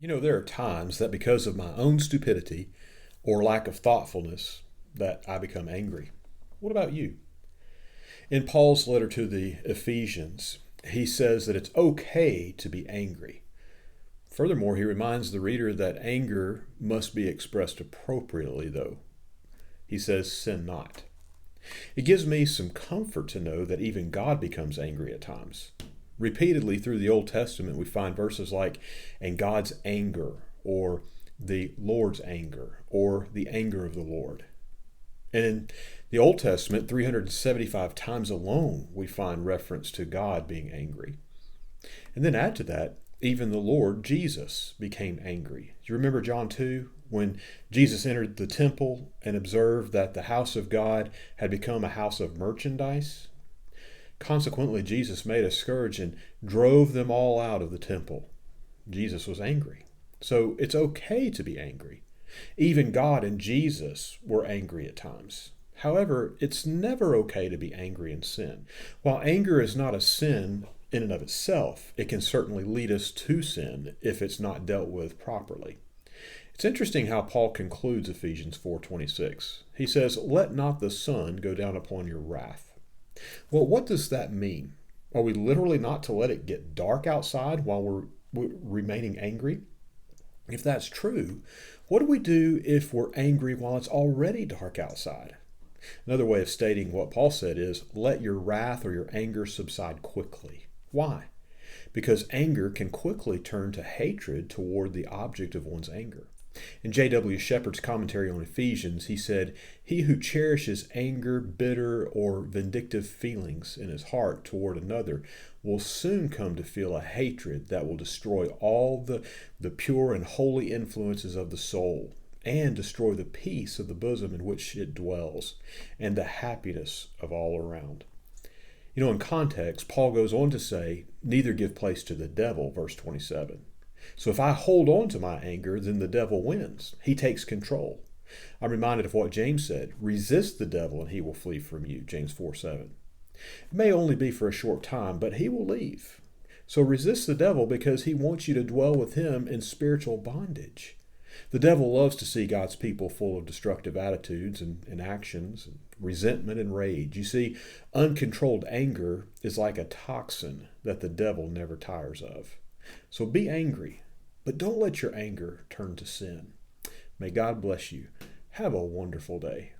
There are times that because of my own stupidity or lack of thoughtfulness that I become angry. What about you? In Paul's letter to the Ephesians, he says that it's okay to be angry. Furthermore, he reminds the reader that anger must be expressed appropriately, though. He says, sin not. It gives me some comfort to know that even God becomes angry at times. Repeatedly through the Old Testament, we find verses like, and God's anger, or the Lord's anger, or the anger of the Lord. And in the Old Testament, 375 times alone, we find reference to God being angry. And then add to that, even the Lord Jesus became angry. Do you remember John 2? When Jesus entered the temple and observed that the house of God had become a house of merchandise? Consequently, Jesus made a scourge and drove them all out of the temple. Jesus was angry. So it's okay to be angry. Even God and Jesus were angry at times. However, it's never okay to be angry in sin. While anger is not a sin in and of itself, it can certainly lead us to sin if it's not dealt with properly. It's interesting how Paul concludes Ephesians 4:26. He says, "Let not the sun go down upon your wrath." Well, what does that mean? Are we literally not to let it get dark outside while we're remaining angry? If that's true, what do we do if we're angry while it's already dark outside? Another way of stating what Paul said is, let your wrath or your anger subside quickly. Why? Because anger can quickly turn to hatred toward the object of one's anger. In J.W. Shepherd's commentary on Ephesians, he said, "He who cherishes anger, bitter, or vindictive feelings in his heart toward another will soon come to feel a hatred that will destroy all the pure and holy influences of the soul and destroy the peace of the bosom in which it dwells and the happiness of all around." In context, Paul goes on to say, neither give place to the devil, verse 27. So if I hold on to my anger, then the devil wins. He takes control. I'm reminded of what James said, resist the devil and he will flee from you, James 4:7. It may only be for a short time, but he will leave. So resist the devil because he wants you to dwell with him in spiritual bondage. The devil loves to see God's people full of destructive attitudes and actions, and resentment and rage. You see, uncontrolled anger is like a toxin that the devil never tires of. So be angry, but don't let your anger turn to sin. May God bless you. Have a wonderful day.